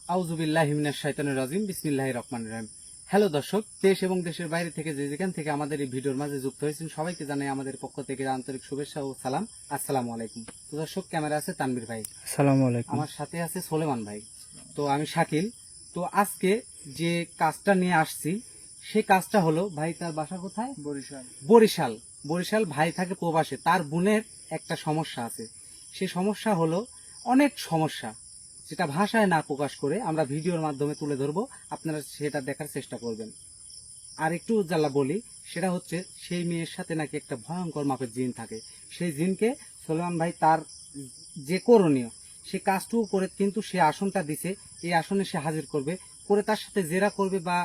আউযুবিল্লাহি মিনাশ শাইতানির রাজিম বিসমিল্লাহির রহমানির রহিম। হ্যালো দর্শক, দেশ এবং দেশের বাইরে থেকে যে যেখান থেকে আমাদের এই ভিডিওর মাঝে যুক্ত হয়েছেন সবাইকে জানাই আমাদের পক্ষ থেকে আন্তরিক শুভেচ্ছা ও সালাম। আসসালামু আলাইকুম। তো দর্শক, ক্যামেরা আছে তানভীর ভাই, আসসালামু আলাইকুম। আমার সাথে আছে সোলেমান ভাই, তো আমি শাকিল। তো আজকে যে কাজটা নিয়ে আসছি সেই কাজটা হলো, ভাই তার বাসা কোথায়? বরিশাল। বরিশাল। বরিশাল ভাই থাকে প্রবাসে, তার বোনের একটা সমস্যা আছে। সেই সমস্যা হলো অনেক সমস্যা, যেটা ভাষায় না প্রকাশ করে আমরা ভিডিওর মাধ্যমে তুলে ধরবো, আপনারা সেটা দেখার চেষ্টা করবেন। আর একটু জ্বালা বলি, সেটা হচ্ছে সেই মেয়ের সাথে নাকি একটা ভয়ঙ্কর মাপের জিন থাকে। সেই জিনকে সোলেমান ভাই তার যে করণীয় সে কাজটুকু করে, কিন্তু সে আসনটা দিছে, এই আসনে সে হাজির করবে, করে তার সাথে জেরা করবে বা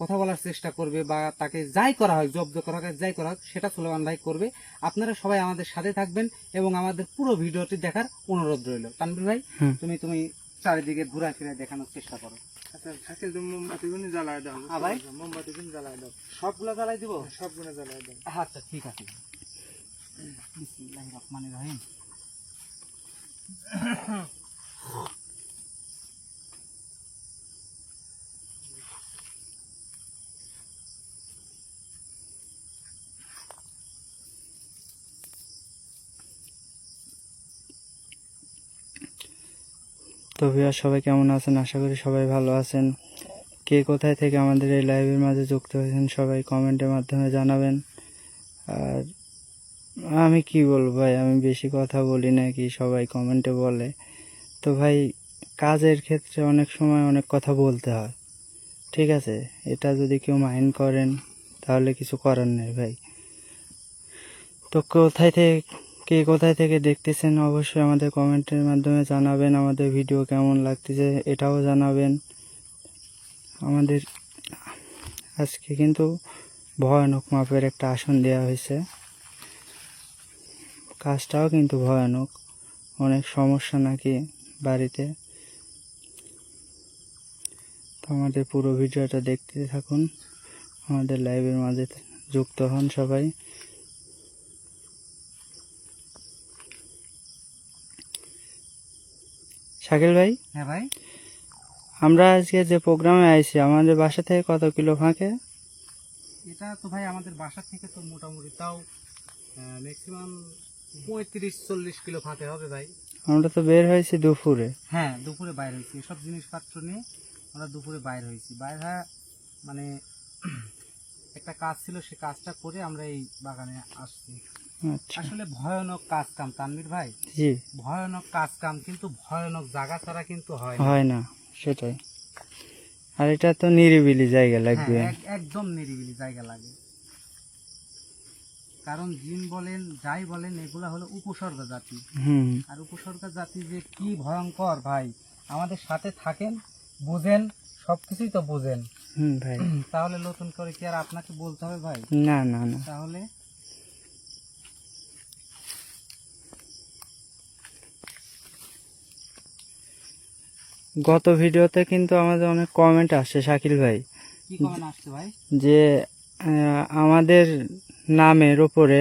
কথা বলার চেষ্টা করবে, বা তাকে যাই করা হয়, জব্দ করা হয়, যাই করা হোক, সেটা সোলেমান ভাই করবে। আপনারা সবাই আমাদের সাথে থাকবেন এবং আমাদের পুরো ভিডিওটি দেখার অনুরোধ রইল। তানভীর ভাই, তুমি চারিদিকে ঘুরে ফিরে দেখানোর চেষ্টা করো। আচ্ছা, শাকিল, তুমি মোমবাতিগুলো জ্বালায় দাও। হ্যাঁ ভাই, মোমবাতিগুলো জ্বালায় দাও। সবগুলো জ্বালাই দিব? সবগুলো জ্বালায় দাও। আচ্ছা, ঠিক আছে। বিসমিল্লাহির রহমানির রহিম। তো ভিউয়ার সবাই কেমন আছেন? আশা করি সবাই ভালো আছেন। কে কোথায় থেকে আমাদের এই লাইভের মাঝে যুক্ত হয়েছেন সবাই কমেন্টের মাধ্যমে জানাবেন। আর আমি কি বলবো ভাই, আমি বেশি কথা বলি না, কি সবাই কমেন্টে বলে। তো ভাই, কাজের ক্ষেত্রে অনেক সময় অনেক কথা বলতে হয়, ঠিক আছে? এটা যদি কেউ মাইন্ড করেন তাহলে কিছু করার নেই ভাই। তো কে কোথায় থেকে দেখতেছেন অবশ্যই আমাদের কমেন্টের মাধ্যমে জানাবেন। আমাদের ভিডিও কেমন লাগতেছে এটাও জানাবেন। আমাদের আজকে কিন্তু ভয়ানক মাপের একটা আসন দেওয়া হয়েছে, কাজটাও কিন্তু ভয়ানক, অনেক সমস্যা নাকি বাড়িতে। তো আমাদের পুরো ভিডিওটা দেখতে থাকুন, আমাদের লাইভের মাঝে যুক্ত হন সবাই। শাকিল ভাই, হ্যাঁ ভাই, আমরা আজকে যে প্রোগ্রামে আইছি আমাদের বাসা থেকে কত কিলো ফাঁকে? এটা তো ভাই আমাদের বাসা থেকে তো মোটামুটি তাও ম্যাক্সিমাম 35-40 কিলো ফাঁকে হবে ভাই। আমরা তো বের হয়েছি দুপুরে। হ্যাঁ, দুপুরে বাইর হয়েছি, এসব জিনিসপত্র নিয়ে আমরা দুপুরে বাইর হয়েছি। বাইর হয়ে মানে একটা কাজ ছিল, সে কাজটা করে আমরা এই বাগানে আসছি। আচ্ছা, আসলে ভয়ানক কাজ কাম তানভীর ভাই, জি, ভয়ানক কাজ কাম, কিন্তু ভয়ানক জায়গা ছাড়া কিন্তু হয় না। হয় না, সেটাই। আর এটা তো নিরিবিলি জায়গা লাগবে। হ্যাঁ, একদম নিরিবিলি জায়গা লাগে। কারণ জিন বলেন যাই বলেন, এগুলা হলো উপসর্গ জাতি। আর উপসর্গ জাতি যে কি ভয়ঙ্কর ভাই, আমাদের সাথে থাকেন, বুঝেন, সবকিছুই তো বুঝেন। ভাই, তাহলে নতুন করে কি আর আপনাকে বলতে হবে ভাই? না না না। তাহলে গত ভিডিওতে কিন্তু আমাদের অনেক কমেন্ট আসছে শাকিল ভাই, কি কমেন্ট আসছে ভাই? যে আমাদের নামের উপরে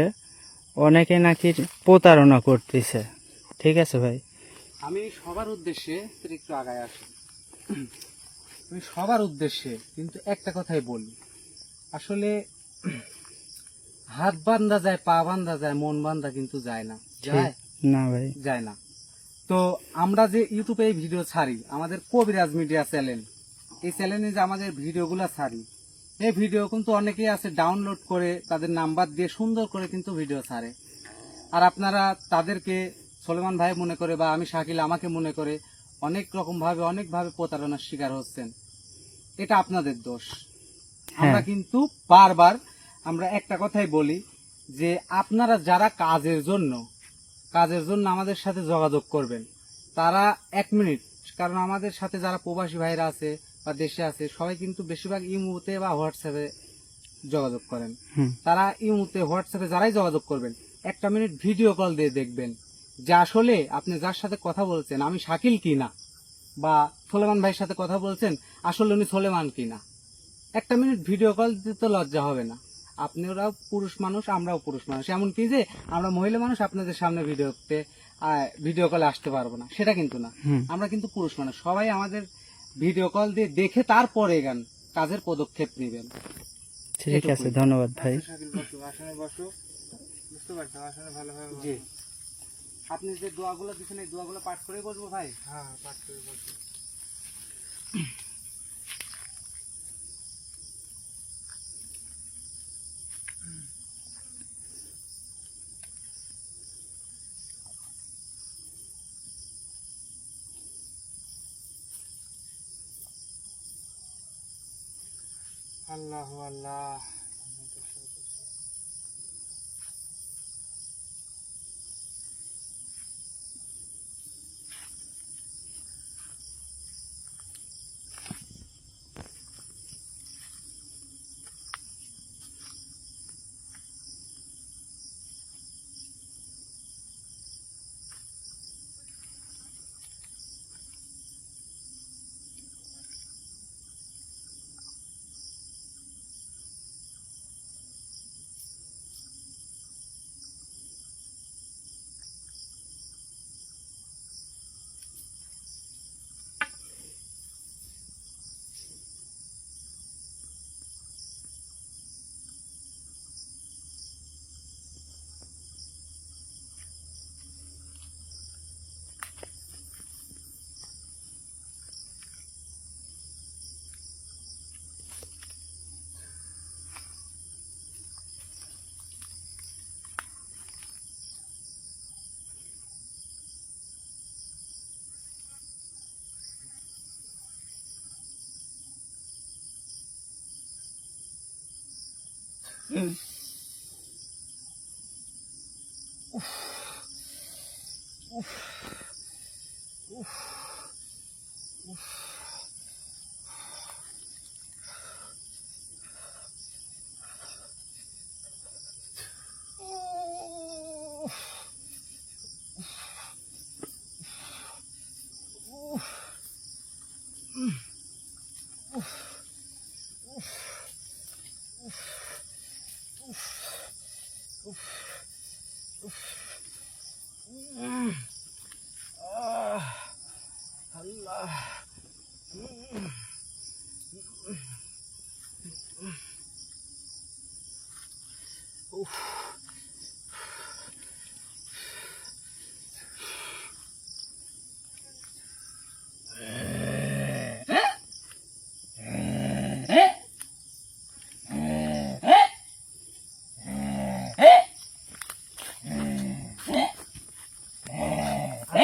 অনেকে নাকি প্রতারণা করতেছে, ঠিক আছে ভাই? আমি সবার উদ্দেশ্যে একটু আগায় আসি। আমি সবার উদ্দেশ্যে কিন্তু একটা কথাই বলি, আসলে হাত বান্ধা যায়, পা বান্ধা যায়, মন বান্ধা কিন্তু যায় না। যায় না ভাই, যায় না। তো আমরা যে ইউটিউবে এই ভিডিও ছাড়ি, আমাদের কবিরাজ মিডিয়া চ্যানেল, এই চ্যানেলে যে আমাদের ভিডিওগুলো ছাড়ি, এই ভিডিও কিন্তু অনেকেই আছে ডাউনলোড করে তাদের নাম্বার দিয়ে সুন্দর করে কিন্তু ভিডিও ছাড়ে। আর আপনারা তাদেরকে সোলেমান ভাই মনে করে বা আমি শাকিল আমাকে মনে করে অনেকভাবে প্রতারণার শিকার হচ্ছেন। এটা আপনাদের দোষ। আমরা কিন্তু বারবার আমরা একটা কথাই বলি, যে আপনারা যারা কাজের জন্য আমাদের সাথে যোগাযোগ করবেন, তারা 1 মিনিট, কারণ আমাদের সাথে যারা প্রবাসী ভাইরা আছে বা দেশে আছে, সবাই কিন্তু বেশিরভাগ ইমোতে বা হোয়াটসঅ্যাপে যোগাযোগ করেন। তারা ইমোতে হোয়াটসঅ্যাপে যারাই যোগাযোগ করবেন, 1 মিনিট ভিডিও কল দিয়ে দেখবেন যে আসলে আপনি যার সাথে কথা বলছেন আমি শাকিল কিনা, বা সোলেমান ভাইয়ের সাথে কথা বলছেন আসলে উনি সোলেমান কিনা। 1 মিনিট ভিডিও কল দিতে তো লজ্জা হবে না? আপনারাও পুরুষ মানুষ, আমরাও পুরুষ মানুষ, এমনকি যে আমরা মহিলা মানুষ আপনাদের সামনে ভিডিও কলে আসতে পারবো না, সেটা কিন্তু না। আমরা কিন্তু পুরুষ মানুষ, সবাই আমাদের ভিডিও কল দিয়ে দেখে তারপরে গান কাজের পদক্ষেপ নেবেন। ঠিক আছে, ধন্যবাদ ভাই। জি, আপনি যে দোয়াগুলো দিচ্ছেন এই দোয়াগুলো পাঠ করে বসবো ভাই? হ্যাঁ, পাঠ করে বসো। আল্লাহ আল্লাহ।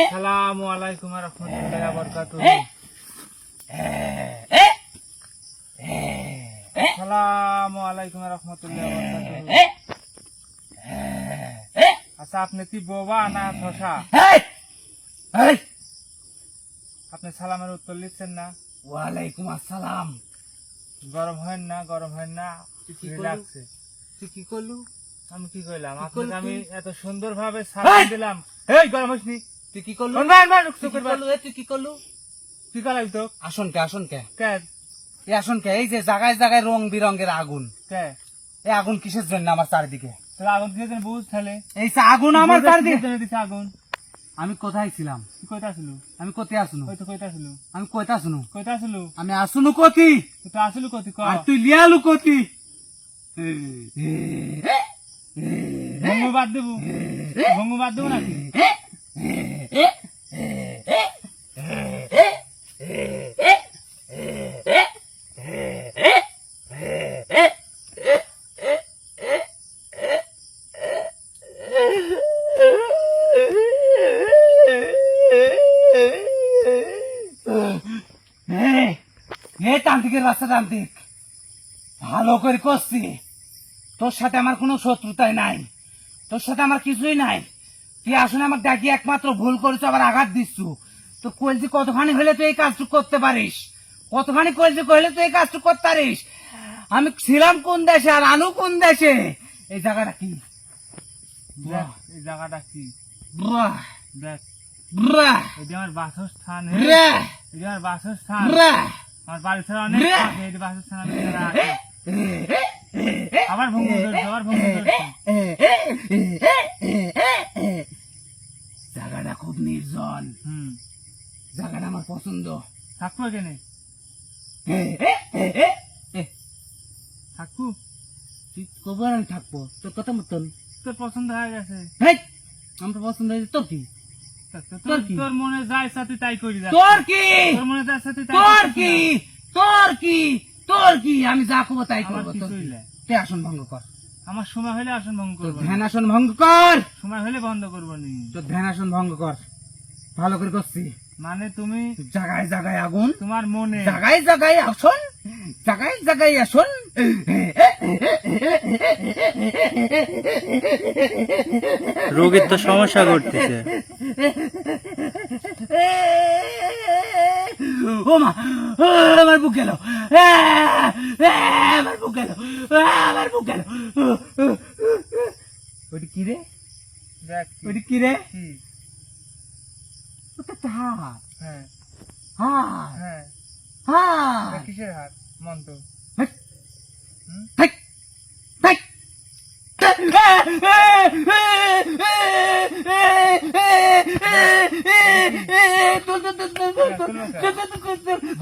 আসসালামু আলাইকুম ওয়া রাহমাতুল্লাহি ওয়া বারাকাতুহু। আসসালামু আলাইকুম ওয়া রাহমাতুল্লাহি ওয়া বারাকাতুহু। আচ্ছা, আপনি কি বোবা না ফসা? আপনি সালামের উত্তর লিখছেন না? ওয়ালাইকুম আসসালাম। গরম হয় না, গরম হয় না, লাগছে। তুই কি করলু? আমি কি কইলাম? কি আপনাকে করলি আমি তুই? এত সুন্দর ভাবে সালাম দিলাম। এই গরম হইছনি? তুই কি করলু? তুই তুই কি করলু? কি করাই তো? আসন কে, আসন কে, কে এই আসন কে? এই যে জায়গায় জায়গায় রং বিরঙের আগুন, কে এই আগুন কিসের জন্য আমার চারিদিকে? তাহলে আগুন দিয়ে দেন, বুঝ তাহলে এই যে আগুন আমার চারিদিকে। দিছে আগুন। আমি কোথায় ছিলাম? তুই কইতা আসলু? আমি কোথায় আসুন? ওই তো কইতা আসলু। আমি কোথায় আসুন? কইতা আসলু? আমি আসুন কতি, তুই তো আসলু কতি ক। আর তুই লিয়ালু কতি। ভঙ্গ বাদ দেবো, ভঙ্গ বাদ দেবো নাকি? হে তান্ত্রিকের রাস্তা তান্ত্রিক, ভালো করে করছি। তোর সাথে আমার কোনো শত্রুতাই নাই, তোর সাথে আমার কিছুই নাই। তুই আসলে আমার ডাকি একমাত্র ভুল করেছ, আবার আঘাত দিচ্ছু। তো কলজি কতখানি হলে তুই এই কাজটুকু করতে পারিস? কতখানি কলজি হলে তুই এই কাজটুকু করতে পারিস? আমি ছিলাম কোন দেশে আর আনু কোন দেশে? এই জায়গাটা কি? দেখ এই জায়গাটা কি, ব্রাহ, দেখ ব্রাহ, এটা আমার বাসস্থান। ব্রাহ, এটা আমার বাসস্থান। ব্রাহ। আমার বাড়ি ছাড়া অনেক থাকে, এটা বাসস্থান আমি ছাড়া আছে। আবার ভঙ্গ ধরছে, আবার ভঙ্গ ধরছে। জায়গাটা খুব নির্জন, জায়গাটা আমার পছন্দ। থাকবো এখানে, থাকবো তুই কবার আমি থাকবো তোর কথা মতন। তোর পছন্দ হয়ে গেছে হেই, আমার পছন্দ হয়েছে তোর কি? তোর কি? তোর মনে যা ইচ্ছা তুই তাই করি যা। তোর কি? তোর মনে যা ইচ্ছা তুই তাই তোর করতে কি? যা। তোর কি? তোর কি? আমি যা করবো তাই আমার করবো। কি তোর কি? চইলে? তুই আসন ভঙ্গ কর, আমার সময় হলে আসন ভঙ্গ তোর করবো ধ্যান আসন ভঙ্গ কর, সময় হলে বন্ধ করবো নি। তোর ধ্যান আসন ভঙ্গ কর। ভালো করে করছি। মানে তুমি জাগায় জাগায় আগুন, তোমার মনে জাগায় জাগায় আসন, জাগায় জাগায় আসন। রোগীর তো সমস্যা করতেছে। ও মা, আমার বুক গেল, আমার বুক গেল, আমার বুক গেল। ওইটা কি রে? দেখ কি? ওইটা কি রে? কি? ওটা তো হাত, হ্যাঁ হাত, হ্যাঁ হাত। এটা কিসের হাত? মন্ত্র। হেই, হুম? হেই, হেই।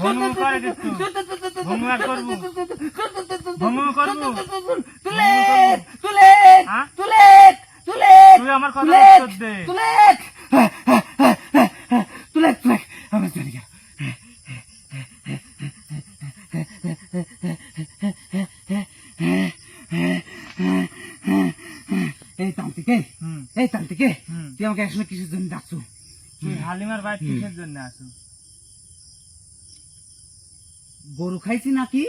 ভঙ্গ করে দিচ্ছু। ভঙ্গ আর করবো। ভঙ্গ করবো। তুলেক, তুলেক, হ্যাঁ? তুলেক, তুলেক, তুই আমার কথা তুলেক, উত্তর দে। তুলেক, তুলেক, তুলেক। আমার চলে গেল। এই তান্ত্রিকে, হুম এই তান্ত্রিকে, হুম। তুই আমাকে আসলে কিসের জন্য ডাকছো? তুই হালিমার বাইর কিসের জন্য আসো? গরু খাইছি নাকি?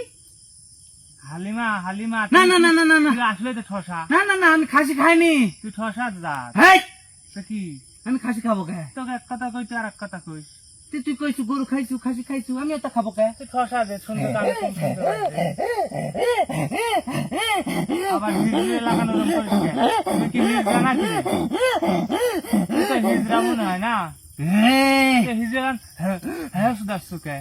হালিমা হালিমা না না না না না না তুই আসলে তো ঠসা। না না না, আমি খাসি খাইনি। তুই ঠসা জাত। হেই, তো কি আমি খাসি খাবো কে? তোকে এক কথা কই তুই আর এক কথা কইস। তুই কইছু গরু খাইছু, খাসি খাইছু, আমি এটা খাবো কে? তুই ঠসা দে শুনতে কানে কম শুনতে পাচ্ছে। আবার হিজড়ে লাগানো রকম করিস কেন? তুই কি হিজড়া নাকি? তুই তো হিজড়া মনে হয় না? তুই হিজড়া গান হ্যাঁ শুধাচ্ছ কে?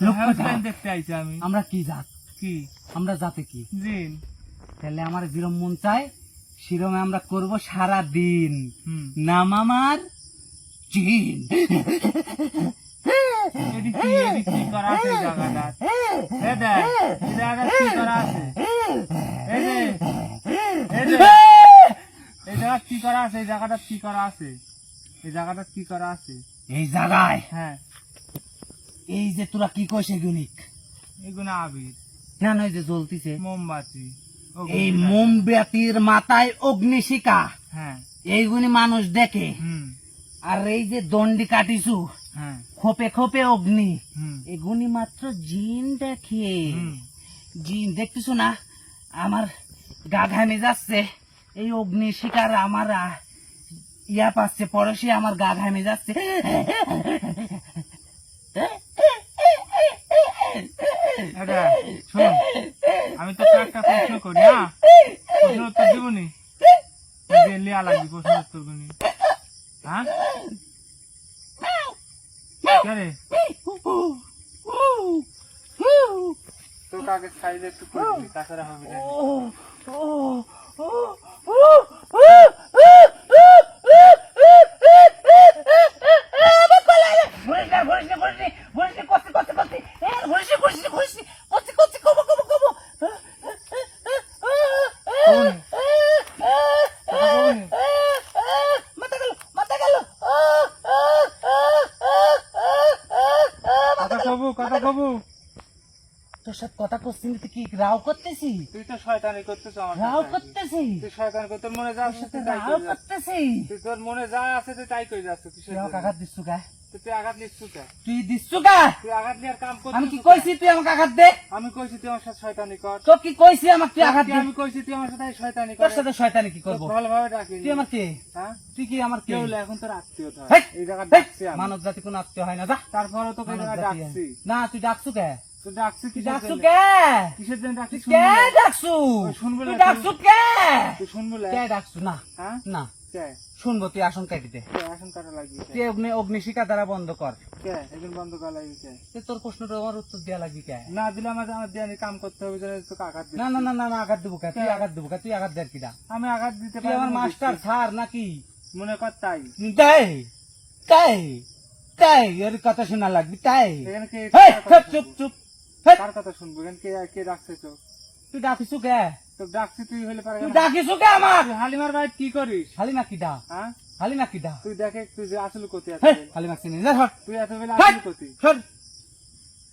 লোক হ্যাঁ কথা। দেখতে আইছি আমি। আমরা কি জাত? কি আমরা জাতে কি? জিন? তাহলে আমার যেরম মন চায় সেরমে আমরা করব সারা দিন। হুম নাম আমার জিন। এদিক কি করা আছে এই জায়গাটা? এ দেখ, এই জায়গাটা কি করা আছে? এই যে, এই যে, এই জায়গা কি করা আছে? এই জায়গাটা কি করা আছে? এই জায়গাটা কি করা আছে? এই জায়গায় হ্যাঁ, এই যে তোরা কি কইছে গুনিক? এগুলো আবির, না না, এই যে জ্বলতিছে, মোমবাতি। ও এই গুলি মোমবাতির মাথায় অগ্নিশিখা, হ্যাঁ, এইগুনি মানুষ দেখে। হুম, আর এই যে দণ্ডি কাটিছু, হ্যাঁ, খোপে খোপে অগ্নি, হুম, এগুনি মাত্র জিন দেখে। হুম। জিন দেখতেছো না, আমার গা ঘামে যাচ্ছে, এই অগ্নি শিকার আমার ইয়া পাচ্ছে, পরশে আমার গা ঘামে যাচ্ছে। এটা শোন, আমি তোকে একটা প্রশ্ন করি, হ্যাঁ? প্রশ্ন উত্তর দিব নি? লিয়া লাগবে প্রশ্ন উত্তর গুনি, হ্যাঁ? কে রে? তোকে আগে সাইডে একটু করে দিবি, তাছাড়া হবে না। কবুনি, কথা কবুনি। কথা কবু, কথা কবু। তোর সাথে কথা করছি না তো কি রাও করতেছি? তুই তো শয়তানি করতেছ আমার রাও সাথে। করতেছি, তুই শয়তানি কর, তোর মনে যা আছে তুই তাই রাও করে যাচ্ছিস। করতেছি। তুই তোর মনে যা আছে তুই তাই করে যাচ্ছিস। কিসের তুই আমাকে জন্য? আঘাত দিচ্ছু কা? তুই আঘাত নিচ্ছু কে? তুই দিচ্ছু কা? তুই আঘাত নেওয়ার কাম করছিস? আমি কি কইছি তুই আমাকে আঘাত দে? আমি কইছি তুই আমার সাথে শয়তানি কর। তো কি কইছি আমাকে তুই আঘাত দে? আমি কইছি তুই আমার সাথে শয়তানি কর। তোর সাথে শয়তানি কি করবো? ভালোভাবে ডাকি। তুই আমার কে? হ্যাঁ? তুই কি আমার কে? কেউ হলে এখন তোর আত্মীয় ধর। হেই, এই জায়গা হেই, ডাকছি আমি। মানব জাতি কোন আত্মীয় হয় না, যা। তারপরে তোকে এই মানব জায়গায় জাতি ডাকছি। না, তুই ডাকছু কে? তুই ডাকছি তুই কিসের ডাকছু জন্য? কে? কিসের জন্য ডাকছি? তুই কে ডাকছু? ওই শুনবো তুই না, ডাকছু কে? তুই শুনবো না? কে ডাকছু? না হ্যাঁ? না, কে? শুনবো, তুই আসন কাটি দে। কে? এখন কাটা লাগবে কে? তুই অগ্নিশিখা দ্বারা বন্ধ কর। কে? এখন বন্ধ করা লাগবে কে? তুই তোর প্রশ্নটা আমার উত্তর দেওয়া লাগবি কে? না দিলে আমার দেয়ানি কাম করতে হবে, যেন তোকে আঘাত দিতে। না না না না না, আঘাত দেবো কে? তুই আঘাত দেবো কে? তুই আঘাত দেয় কিনা? আমি আঘাত দিতে তুই আমার পারবো না, মাস্টার দেখছি। স্যার নাকি? মনে কর তাই। তাই তাই তাই, এর কথা শোনা লাগবি তাই। এখানে কে হেই, কথা চুপ বলবো? চুপ, কার কথা শুনবো কেন? কে কে ডাকছে তো? তুই ডাকিস কে? তো ডাকছি তুই হলে পারে তুই কেন? ডাকিস কে আমার? তুই হালিমার বাড়ি কি করিস? হালিমা কি ডা? হ্যাঁ হালিমা কি ডা? তুই দেখে তুই যে আসলে কোথায় হে, আছে? হালিমা চিনি যা সর। তুই এত বেলা হেই! আসলে কোথায়? সর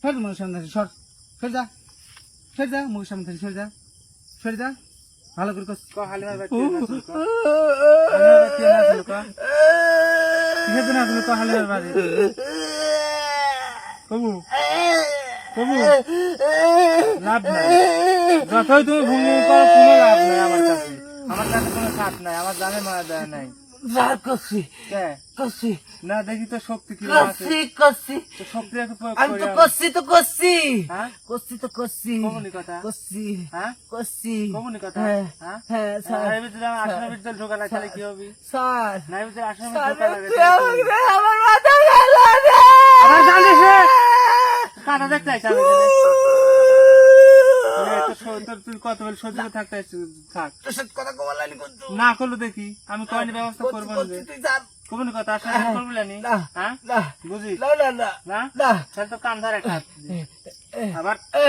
সর মুখের সামনে থেকে সর। সর যা, সর যা, মুখের সামনে থেকে সর যা, সর যা। ভালো করে কস। ক হালিমার বাড়ি কে আসলো ক? হালিমার বাড়ি কে আসলো ক? কিসের জন্য আসলো ক হালিমার বাড়ি? কবু কবু লাভ নাই, যতই তুমি ভূমি করো কোনো লাভ নাই আমার কাছে। আমার কাছে কোনো সাথ নাই, আমার জানে মায়া দেয় নাই। যার কসি কে? কসি না দেখি তো শক্তি কি আছে, কসি তো শক্তি একটু প্রয়োগ আমি করি তো আমি। কসি তো কসি হ্যাঁ কসি কমনি কথা? কসি হ্যাঁ কসি কমনি কথা? হ্যাঁ হ্যাঁ হ্যাঁ স্যার এর ভিতরে আমার 18 ভিতরে ঢোকা না তাহলে কি হবে? স্যার না এর ভিতরে 18 স্যার ঢোকা লাগে তুই আমাকে দে, আমার মাথা গেল রে আরে জানিস রে কাটা দেখতে আইছ আমি তুই কত বল সহ্য করে থাকতে আইছিস, থাক তোর সাথে কথা কওয়া লাগলি কিন্তু না করলো দেখি আমি কয়নি ব্যবস্থা করবো না যে তুই যা কমনি কথা আসলে করবি না না হ্যাঁ না বুঝিস না না না না না তাহলে তো কান ধরে একটা আবার এ,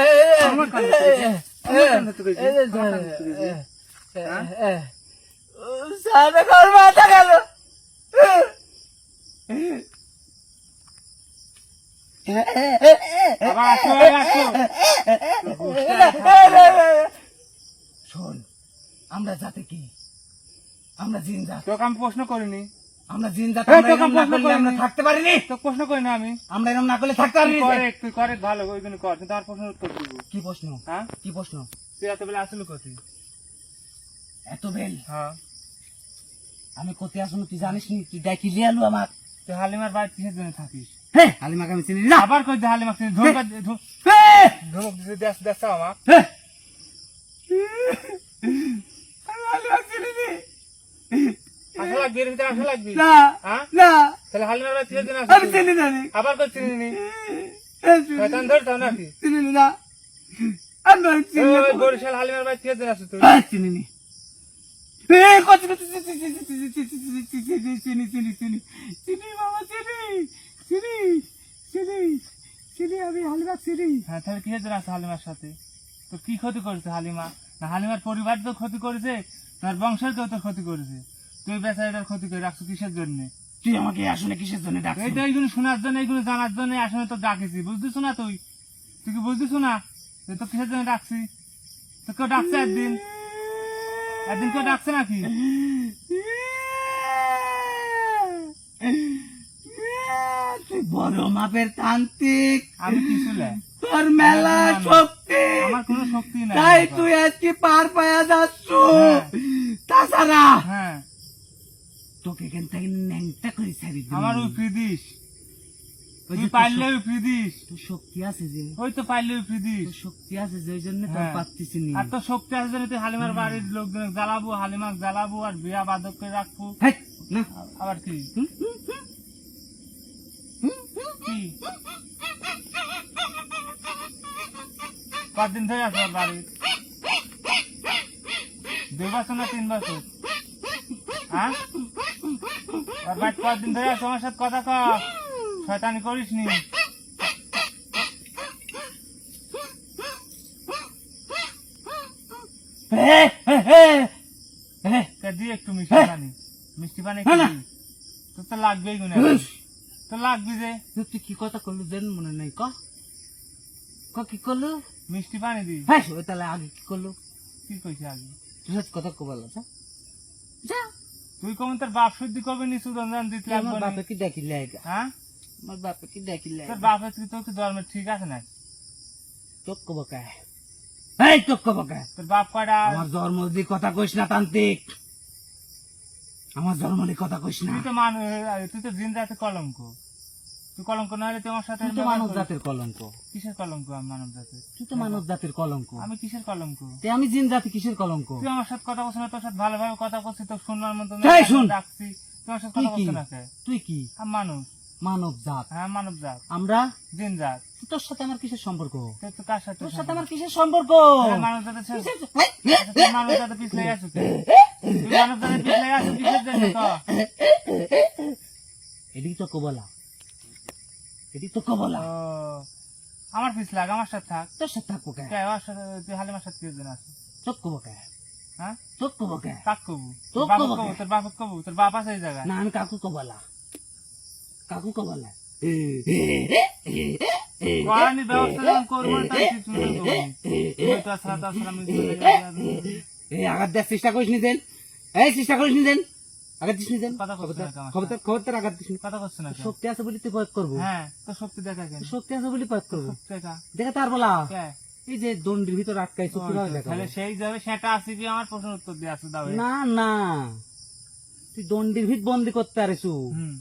আমার কান এ, ধরে এ, আমার কান ধরে এ, তুই আমার কান ধরে তুই হ্যাঁ স্যার আমার মাথা গেল আবার আসো আসো শোন, আমরা জাতে কি? আমরা জিন জাত। তোকে আমি প্রশ্ন করিনি, আমরা জিন জাত। এই আমরা তোকে এরম না প্রশ্ন করলে আমরা করিনি। থাকতে পারিনি। তোকে প্রশ্ন করি না আমি। আমরা এরকম না করলে থাকতে তুই পারিনি। তুই করে ভালো ওইগুলো কর, কিন্তু আমার প্রশ্নের উত্তর দিব। কি প্রশ্ন? হ্যাঁ কি প্রশ্ন? তুই এত বেলা আসলে কোথায়? এত বেল হ্যাঁ আমি কোথায় আসুন তুই জানিস নি? তুই ডাকি লিয়ালু আমার। তুই হালিমার বাড়ি কিসের জন্য থাকিস? হ্যাঁ হালিমাকে আমি চিনি না। আবার কই হালিমা ধমক ধমক হ্যাঁ, দিতে দেখ দেখ আমার হ্যাঁ। আমি হালিমাকে চিনি নি। আসা লাগবি এর ভিতরে আসা লাগবি না হ্যাঁ না তাহলে হালিমার বাড়ি কিসের জন্য আমি আসিস? চিনি না রে। আবার কই চিনি নি চিনি শয়তান ধরতাম নাকি? না আমি চিনি না। ওই বরিশাল হালিমার বাড়ি কিসের জন্য আসিস তুই? চিনি নি। কত চিনি চিনি চিনি চিনি বাবা চিনি চিনি চিনি চিনি আমি হালিমা চিনি। হ্যাঁ তাহলে কিসের জন্য আসিস হালিমার সাথে? তো কি ক্ষতি করেছে হালিমা? না হালিমার পরিবার তো ক্ষতি করেছে, তার বংশের তো তো ক্ষতি করেছে, তুই বেচারাটার ক্ষতি করে রাখছো কিসের জন্য? তুই আমাকে আসলে কিসের জন্য ডাকছিস? এই তো এইগুলো শোনার জন্য এইগুলো জানার জন্য আসলে তো ডাকেছি, বুঝতেছ না? তুই তুই কি বুঝতেছ না যে তো কিসের জন্য ডাকছি? তো কেউ ডাকছে একদিন, একদিন কেউ ডাকছে নাকি? তুই বড় মাপের তান্ত্রিক, আমি কি শুলে? তোর মেলা শক্তি, আমার কোনো শক্তি নাই। তাই তুই আজকে পার পায়া যাচ্ছ। হ্যাঁ। তাছাড়া হ্যাঁ তোকে এখান থেকে ন্যাংটা করে ছাড়ি দিবি। আমার উপরি দিস, ওই তুই যে পাইলে উপরি দিস, তোর শক্তি আছে যে, ওই তো পাইলে উপরি দিস। তোর শক্তি আছে যে, ওই জন্য তোর হ্যাঁ। পাচ্ছিস নি। আর তো শক্তি আছে জন্য তুই হালিমার বাড়ির লোকজন জ্বালাবো, হালিমাক জ্বালাবো আর বিয়া বাদক করে রাখবো। হেই, না। আবার কি কি কতদিন ধরে আছো আমার বাড়ি? 2 বছর না 3 বছর? হ্যাঁ আর বাড়ি কতদিন ধরে আছো আমার সাথে? কথা কর, শয়তানি করিস নি। হে, হে, হে, হে। তা দিয়ে একটু মিষ্টি পানি, মিষ্টি পানি একটু না, না। দি। তোর তো লাগবেই গুনে, তো লাগবি যে। তুই কি কথা করলু যেন মনে নাই? ক ক কি করলু? মিষ্টি পানি দি। হ্যাঁ ওই তাহলে আগে কি করলু? কি কইছি আগে? তুই সাথে কথা কবাল যা যা। তুই কমন তোর বাপ শুদ্ধি কবে নিছু রমজান দিতে তুই আমার লাগবে বাপে না? কি ডাকিলে আগে? হ্যাঁ আমার বাপে কি ডাকিলে তোর আগে? বাপের তুই তোকে ধর্মের ঠিক আছে না? তোক কব কায়? এই তোক কব কায়? তোর বাপ কয়টা? আমার জন্ম দিয়ে কথা কইস না তান্ত্রিক, আমার জন্ম দিয়ে কথা কইস না। তুই তো মানুষ, তুই তো জিন জাতের কলঙ্ক। তুই কলঙ্ক না হলে তুই আমার সাথে তুই তো ব্যবহার মানব করিস। জাতের কলঙ্ক। কিসের কলঙ্ক? আমি মানব জাতের। তুই তো মানব জাতের কলঙ্ক। আমি কিসের কলঙ্ক? তে আমি জিন জাতি কিসের কলঙ্ক? তুই আমার সাথে কথা বলছিস না, তোর সাথে ভালোভাবে কথা বলছি, তোর শুনবার মতো না, তাই শুন। ডাকছি, তুই আমার সাথে তুই কথা কি? বলছিস না কে? তুই কি? আমি মানুষ। মানব জাত। হ্যাঁ মানব জাত, আমরা? জিন জাত। তোর সাথে আমার কিসের সম্পর্ক? তো কার সাথে? তোর সাথে আমার কিসের সম্পর্ক? হ্যাঁ, মানব জাতের সাথে। আচ্ছা, তুই মানব জাতের পিছলে আছো কে? তুই মানব জাতের পিছলে আছো কিসের জন্য ক? এদিকে তো কবলা, এদিকে তো কবলা। ও, আমার পিছ লাগ, আমার সাথে থাক। তোর সাথে থাকবো কে? কে ওর সাথে, তুই হালিমার সাথে কি জন আছে? তোর কবো কে? হ্যাঁ, তোর কবো কে? কাক কবু, তোর তোর বাপ কবো কবু, কে? তোর বাপ কবু, তোর বাপ আছে এই জায়গায়। না আমি কাকু কবালা, কাকু কবালা। করানি ব্যবস্থা যখন করবো তাই কিছু মনে করবো। তুই তো ছাড়া তো আসলে আমি চলে যাবো। এই আঘাত দেওয়ার চেষ্টা করিস নি দেন, এই চেষ্টা করিস নি দেন, আঘাত দিস নি দেন। কথা করছে না কেমন? খবরদার আঘাত দিস নি। কথা করছে না কেন? শক্তি আছে বলি তুই প্রয়োগ করবো। হ্যাঁ, তো শক্তি দেখা কেন? শক্তি আছে বলি প্রয়োগ করবো। শক্তি দেখা দেখে তার বলা কে? এই যে দণ্ডির ভিতর আটকাইছো কিভাবে দেখাবো? তাহলে সেই যাবে, সেটা আছে কি আমার প্রশ্ন উত্তর দিয়ে আসে দাও। না না, তুই দণ্ডির ভিত বন্দি করতে পারিস। হুম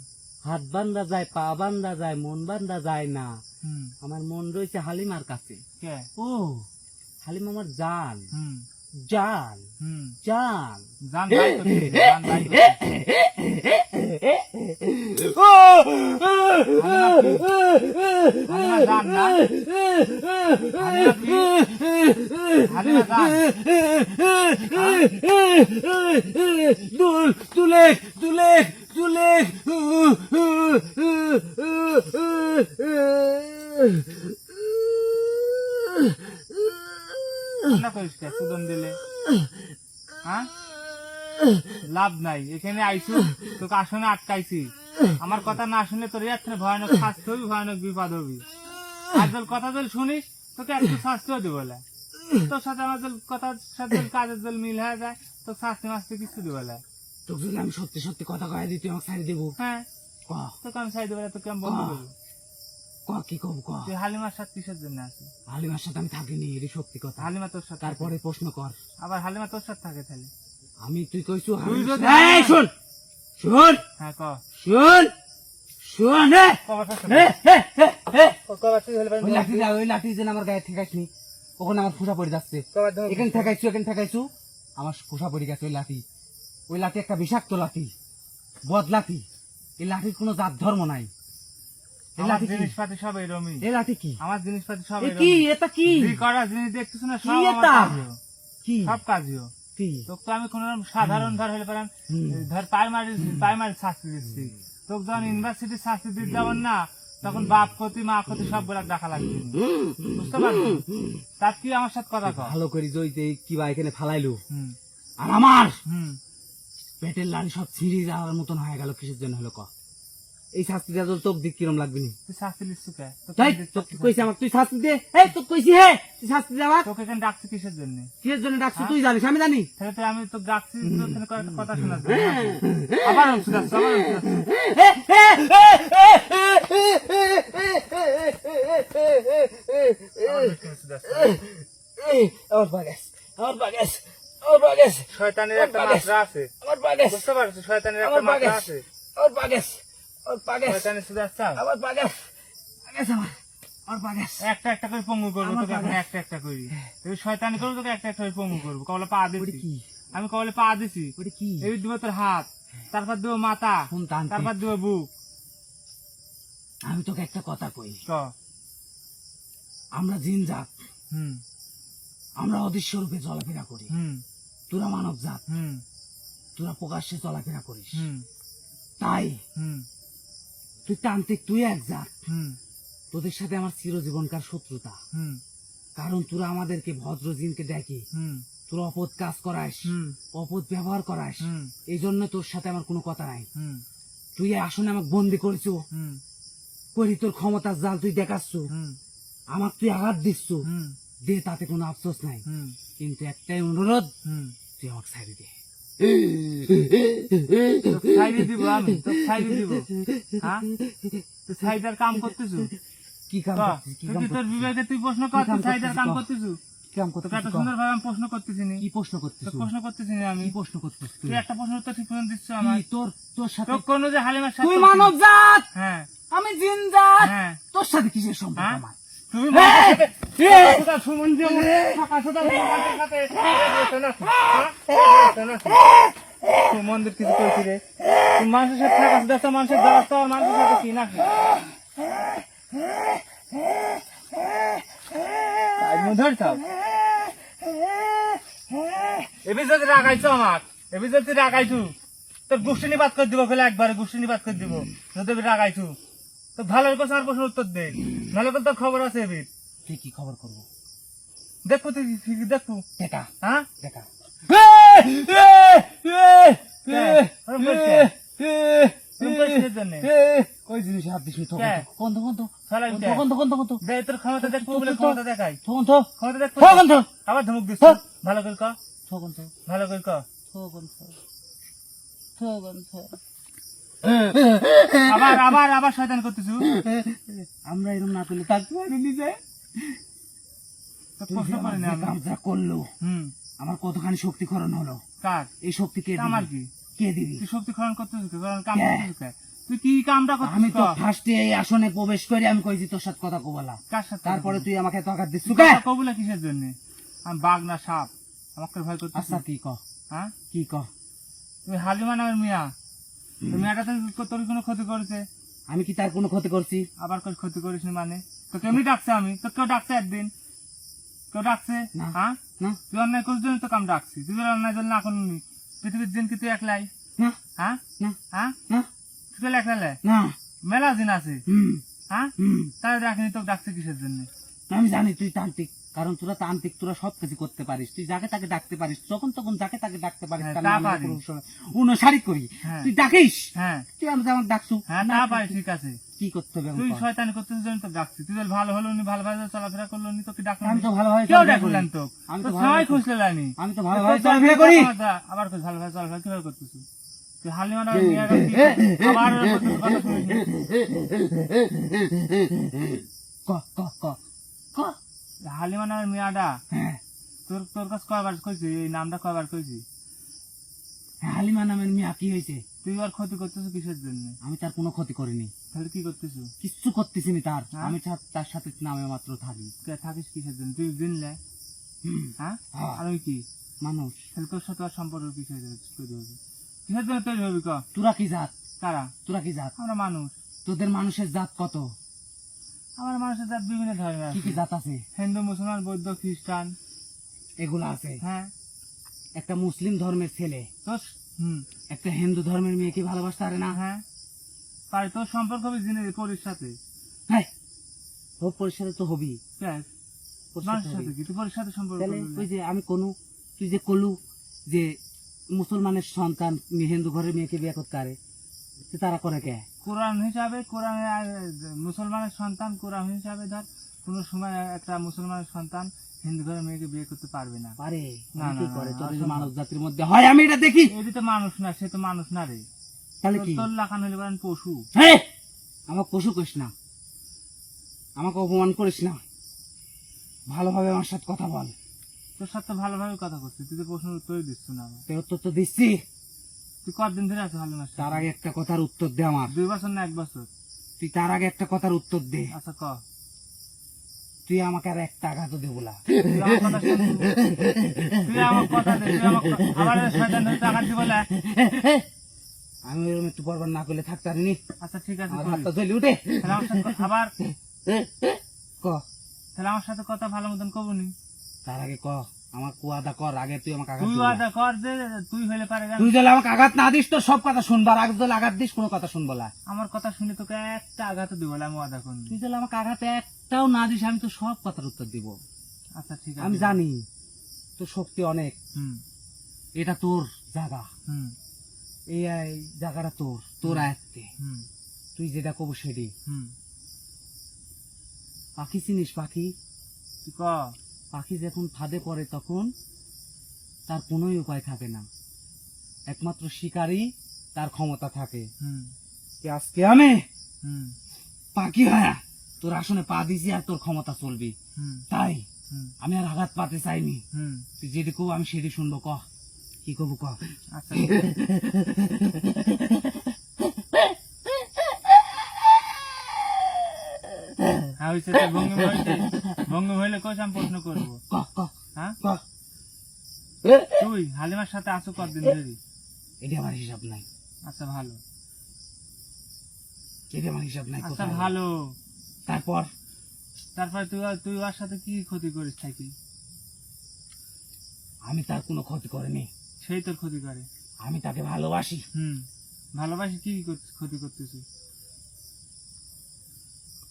হাত বান্ধা যায়, পা বান্ধা যায়, মন বান্ধা যায় না। হুম আমার মন রয়েছে হালিমার কাছে। কে? ও হালিম আমার জান, হুম জান, হুম জান। জান ভাই করতেছে, জান ভাই করতেছে। হালিমা জান না? হালিমা কি? হালিমা জান? তুলে তুলে তুলে ঠান্ডা করিস কে? সুদন দিলে হ্যাঁ, লাভ নাই। এখানে আইসু, তোকে আসনে আটকাইছি। আমার কথা না শুনলে তোর এখানে ভয়ানক শাস্তি হবি, ভয়ানক বিপদ হবি। আর তোর কথা যদি শুনিস তোকে একটু শাস্তিও দিব বলে। তোর সাথে আমার যদি কথার সাথে কাজের জল মিল হয়ে যায়, তোর শাস্তি মাস্তি কিছু দিব বলে। তোকে যদি আমি সত্যি সত্যি কথা কয়ে দিই তুই আমাকে ছাড়ি দেবো? হ্যাঁ, ক তোকে আমি চাই দেবো, তোকে আমি বন্ধু দেবো। ক কি কব ক? তুই হালিমার সাথে কিসের জন্য আছিস? হালিমার সাথে আমি থাকিনি, এটি সত্যি কথা। হালিমা তোর সাথে থাকে। তারপরে প্রশ্ন কর। আবার হালিমা তোর সাথে থাকে তাহলে? আমি তুই কইছু তুই যদি- এই শোন শোন হ্যাঁ ক। শোন শোন হে কবার সাথে? হে হে হে কবার তুই হলে ওই লাঠিটা, ওই লাঠি যেন আমার গায়ে ঠেকাইছি, ওখানে আমার ফুসা পড়ে যাচ্ছে। কবার ধর? এখানে ঠেকাইছু, এখানে ঠেকাইছু, আমার ফুসা পড়ে গেছে। ওই লাঠি, ওই লাঠি একটা বিষাক্ত লাঠি, বদ লাঠি। এই লাঠির কোনো জাত ধর্ম নাই। এই আমার লাঠি কি? জিনিসপাতি সব এরমই। এই লাঠি কি? আমার জিনিসপাতি সব এ কি? এরমই। এটা কি? তুই করা জিনিস দেখতেছ না, কি সব আমার এটা? কাজেও। কি? সব কাজেও। কি? তোকে তো আমি কোন সাধারণ ধর হলে পারেন, হুম। ধর প্রাইমারি শাস্তি দিচ্ছি। তোকে যখন ইউনিভার্সিটি শাস্তি দিতে যাবেন না, তখন বাপ ক্ষতি মা ক্ষতি সব গুলা দেখা লাগবে। বুঝতে পারলি? তার কি আমার সাথে কথা কর? ভালো করি জইতে কি বা এখানে ফালাইলো, হুম আর আমার হুম পেটের লাড়ি সব ছিঁড়ে যাওয়ার মতন হয়ে গেল। কিসের জন্য হলো ক? এই শাস্তিটা তো তোকে দিক কিরম লাগবে নি? তুই শাস্তি দিচ্ছ কে? তাই তোকে কইছি আমার, তুই শাস্তি দে। এই তোকে কইছি হে তুই শাস্তি দে আমার। তোকে এখানে ডাকছি কিসের জন্য? কিসের জন্য ডাকছিস তুই জানিস, আমি জানি। তাহলে তো আমি তো ডাকছি তোর এখানে কয়েকটা কথা শোনার জন্য। আবার অংশ যাচ্ছে, আবার অংশ যাচ্ছে। আবার অংশ যাচ্ছে। আমার বাগাস, আমার বাগাস, আমার বাগাস, শয়তানের একটা মাত্রা আছে, আমার বাগাস, বুঝতে পারছো? শয়তানের একটা আমার মাত্রা বাগাস, আছে। আমার বাগাস, আমার বাগাস, শয়তানের সুদার চাও? আমার বাগাস, বাগাস আমার, আমার বাগাস। একটা একটা করে পঙ্গু করবো আমার তোকে, এখন বাগাস। একটা একটা করি। তুই শয়তানি করবো তোকে, একটা একটা করে পঙ্গু করবো। কবলে পা ওটা দিছি, কি? আমি কবলে পা দিছি। ওটা কি? এই দিব তোর হাত, তারপর দিব মাথা, ফোন টানতে। তারপর দিব বুক। আমি তোকে একটা কথা কই, ক। আমরা জিন জাত, হুম আমরা অদৃশ্য রূপে চলাফেরা করি। হুম তোরা মানব জাত, হুম তোরা প্রকাশ্যে চলাফেরা করিস। হুম তাই হুম তুই তান্ত্রিক, তুই এক জাত। হুম তোদের সাথে আমার চিরজীবনকার শত্রুতা। হুম কারণ তোরা আমাদেরকে ভদ্র জিনকে ডেকে হুম তোরা অপদ কাজ করাস, হুম অপদ ব্যবহার করাস। হুম এই জন্য তোর সাথে আমার কোনো কথা নাই। হুম তুই এই আসনে আমাকে বন্দি করেছো, হুম করি তোর ক্ষমতার জাল তুই দেখাচ্ছ, হুম আমাকে তুই আঘাত দিচ্ছ, হুম দে, তাতে কোনো আফসোস নাই। হুম কিন্তু একটাই অনুরোধ, হুম তুই আমাকে ছাড়ি দে। তোকে ছাইড়ে দিব আমি, তোকে ছাইড়ে দিব। হ্যাঁ, তুই সাইডার কাম করতেছু? কি কাম ক, করছিস? কি তুই কাম কি তোর করছিস? বিবেকে তুই প্রশ্ন কর, কি কাম তুই সাইডার করতেছিস? কাম ক। করতেছু? কি কাম তোকে করছিস? একটা ক। সুন্দর ভাবে আমি প্রশ্ন করতেছি নি। কি প্রশ্ন করছিস? তোকে প্রশ্ন করতেছি নি আমি। কি প্রশ্ন করছিস তুই? তুই একটা প্রশ্ন উত্তর ঠিক মতন দিচ্ছ আমার। কি তোর তোর সাথে? তোর কোন যে হালিমার সাথে তুই মানব জাত, হ্যাঁ আমি জিন জাত, হ্যাঁ তোর সাথে কিসের সম্পর্ক হ্যাঁ? আমার? তুমি এই! এই! মাথা সুমন দিয়ে ফাঁকা সাথে মন্দির কিছু কইছি রে, তুই মানুষের সাথে থাকাস দেখছো, মানুষের দ্বারা তো আর মানুষের সাথে কি নাকি ধরতাম। এবি যদি রাগাইছো আমার, এবি যদি রাগাইছু তোর গোষ্ঠী নিবাদ করে দিব, ফেলে একবারে গোষ্ঠী নিবাদ করে দিব। যদি রাগাইছু তো ভালো করে আমার প্রশ্ন উত্তর দে, ভালো করে তোর খবর আছে এবির। তুই কি খবর করবো? দেখবো তুই ঠিকই দেখবো। দেখা হ্যাঁ দেখা ওরম করছে? ওরম করছে এর জন্যে? ওই জিনিস হাত দিস নি। কে? বন্ধ বন্ধ শালা বন্ধ কে? বন্ধ বন্ধ বন্ধ দে তোর ক্ষমতা দেখবো বলে ক্ষমতা দেখাই। বন্ধ ক্ষমতা দেখবো বন্ধ আবার ধমক দিস। হ্যাঁ। ভালো করে ক, বন্ধ ভালো করে ক। বন্ধ। আবার আবার আবার শয়তান করতেছু। আমরা এরকম না পেলে থাকতে পারি নিজে। তো প্রশ্ন করে নি আমি। কামটা করলো হুম, আমার কতখানি শক্তি খরণ হলো। কার? এই শক্তি কে আমার দিবি? কি? কে দিবি? তুই শক্তি খরণ করতেছিস কি? কাম কে? করতেছিস কে? তুই কি কামটা আমি করতেছিস? তো ফার্স্টে এই আসনে প্রবেশ করে আমি কইছি তোর সাথে কথা কবলা। কার সাথে? তারপরে তুই আমাকে তকাত দিস তুই কে? কথা কবুলা কিসের জন্য? আমি বাঘ না সাপ? আমাকে ভয় করতেছিস? আচ্ছা কি ক হ্যাঁ, কি ক? তুমি হালিমা নামের মিয়া, তুমি মেয়েটা তোর কোনো ক্ষতি করেছে? আমি কি তার কোনো ক্ষতি করছি? আবার কোন ক্ষতি করিস নি মানে? তো কেমনি ডাকছে? আমি তো কেউ ডাকছে একদিন? কেউ ডাকছে? না। হ্যাঁ, না তুই অন্যায় করার জন্য তো কাম ডাকছি। তুই যদি অন্যায় জন্য না করলি পৃথিবীর দিন কি তুই একলাই? না হ্যাঁ না হ্যাঁ, না তুই কেউ একলাই? না মেলা দিন আছে। হুম হ্যাঁ, হুম তাহলে ডাকিনি তো ডাকছে কিসের জন্য? আমি জানি তুই তান্ত্রিক, কারণ তোরা তান্ত্রিক, তোরা সব কিছু করতে পারিস, তুই যাকে তাকে ডাকতে পারিস, যখন তখন যাকে তাকে ডাকতে পারিস, হ্যাঁ, তার তা নাম পারি। অনুসারী করি। হ্যাঁ। তুই ডাকিস, হ্যাঁ তুই আমাকে ডাকছু, হ্যাঁ, তা পারি, ঠিক আছে। কি করতে হবে তুই আমাকে? শয়তানি করতেছিস জন্য তো ডাকছি। তুই যদি ভালো হলো নি, ভালোভাবে চলাফেরা করলো নি, তোকে ডাকলো আমি নি। তো ভালোভাবে কেউ চলাফেরা করি। ডাকলেন তো? আমি তো তোর ভালোভাবে সবাই খুঁজলে লাইনি। আমি তো ভালোভাবে চলাফেরা করি। আবার কই ভালোভাবে চলাফেরা কিভাবে করতেছিস? তুই হালিমা নামের মেয়েটা কি আবার ওর কথা- কথা শুনিস নি? ক ক ক ক হালিমা নামের মেয়েটা হ্যাঁ, তোর তোর কাছে কয়বার কইছি? এই নামটা কয়বার কইছি? হালিমা নামের মেয়ে কি হয়েছে? তুই আর ক্ষতি করতেছিস কিসের জন্য? আমি তার কোনো ক্ষতি করিনি, তাহলে কি করতেছিস? কিচ্ছু করতেছি না তার। হ্যাঁ? আমি তার সাথে নামে মাত্র থাকি। তুই থাকিস কিসের জন্য? তুই দিনলে হুম, হ্যাঁ, হ্যাঁ। আর ওই কি মানুষ। তাহলে তোর সাথে আর সম্পর্ক কিসের তৈরি হবে? কিসের জন্য তৈরি হবি ক? তোরা কি জাত? কারা? তোরা কি জাত? আমরা মানুষ। তোদের মানুষের জাত কত? আমার মানুষের জাত বিভিন্ন ধরনের কি কি আছে। জাত আছে? হিন্দু, মুসলমান, বৌদ্ধ, খ্রিস্টান। এগুলো আছে। হ্যাঁ, একটা মুসলিম ধর্মের ছেলে তোর হুম একটা হিন্দু ধর্মের মেয়েকে ভালোবাসতে পারে না? হ্যাঁ পারি। তোর সম্পর্ক হবে জিনিস পরির সাথে। হ্যাঁ, তোর পরিষ্কার তো হবি। দেখ, পরিষ্কার মানুষের তো সাথে হবি। কি তুই পরির সাথে সম্পর্ক তাহলে করবি না? ওই যে আমি কোনো, তুই যে কলু যে মুসলমানের সন্তান হিন্দু ঘরের মেয়েকে বিয়ে করতে পারে, তো তারা করে কে? কোরআন হিসাবে, কোরআন মুসলমানের সন্তান, কোরআন হিসাবে ধর কোনো সময় একটা মুসলমানের সন্তান হিন্দু ঘরের মেয়েকে বিয়ে করতে পারবে না। পারে না, অনেকেই না, করে। না, তোর এই যে অসম্ভব। মানব জাতির মধ্যে হয়, আমি এটা দেখি। এটি তো মানুষ না, সে তো মানুষ না রে। তাহলে কি? তোর লাখান হইলে পারেন পশু। হ্যাঁ, আমাকে পশু করিস না, আমাকে অপমান করিস না, ভালোভাবে আমার সাথে কথা বল। তোর সাথে ভালোভাবে কথা করছিস, তুই তো প্রশ্নের উত্তরই দিচ্ছ না আমার। তোর উত্তর তো দিচ্ছি, তুই কতদিন ধরে আছো ভালো মাস? তার আগে একটা কথার উত্তর দে আমার। 2 বছর না 1 বছর? তুই তার আগে একটা কথার উত্তর দে। আচ্ছা ক। তুই আমাকে আর একটা আঘাত দে বলা। তুই আমার কথা শুন। তুই আমার কথা দে, তুই আমার আবার শয়তান ধরে টাকা দিব না। আমি এরকম একটু বরবার না করলে থাকতে পারিনি। আচ্ছা ঠিক আছে, আমার করি। হাতটা জ্বলি উঠে। তাহলে আমার সাথে আবার ক, তাহলে আমার সাথে কথা ভালো মতন কবনি। তার আগে ক, আমার কুয়াদা কর, আগে তুই আমাকে আঘাত তুই দিবি না। আদা কর যে তুই হইলে পারে গান। তুই যদি আমাকে আঘাত না দিস তো সব কথা শুনবো, আর আগে যদি আঘাত দিস কোনো কথা শুনবো না। আমার কথা শুনে তোকে একটা আঘাত দিব না, আমি আদা করবি। তুই যদি আমাকে আঘাত একটাও না দিস, আমি তো সব কথার উত্তর দিব। আচ্ছা ঠিক আছে। আমি জানি তোর শক্তি অনেক, হুম এটা তোর জায়গা, হুম এই জায়গাটা তোর, তোর আয়ত্তে। হুম তুই যেটা কব সেটি। হুম পাখি চিনিস? পাখি, তুই ক। পাখি যখন ফাঁদে পড়ে তখন তার কোনোই উপায় থাকে না, একমাত্র শিকারই তার ক্ষমতা থাকে। হুম কি আজকে আমি হুম পাখি হ্যাঁ তোর আসনে পা দিছি আর তোর ক্ষমতা চলবি, হুম তাই হুম আমি আর আঘাত পাতে চাইনি। হুম তুই যেটি কব আমি সেটি শুনবো, ক কি কব ক। আচ্ছা ঠিক আছে। হ্যাঁ হয়েছে, তোর ভঙ্গি হয়েছে। ভঙ্গি হইলে কোচ আমি প্রশ্ন করবো। ক ক হ্যাঁ, ক। তুই হালিমার সাথে আসো কতদিন ধরে? এটি আমার হিসাব নাই, আচ্ছা ভালো, এটি আমার হিসাব নাই। আচ্ছা কোথায়? ভালো। তারপর তারপরে তুই তুই ওর সাথে কি ক্ষতি করিস থাকি? আমি তার কোনো ক্ষতি করিনি, সেই তোর ক্ষতি করে। আমি তাকে ভালোবাসি। হুম, ভালোবাসি কি ক্ষতি করতেছিস?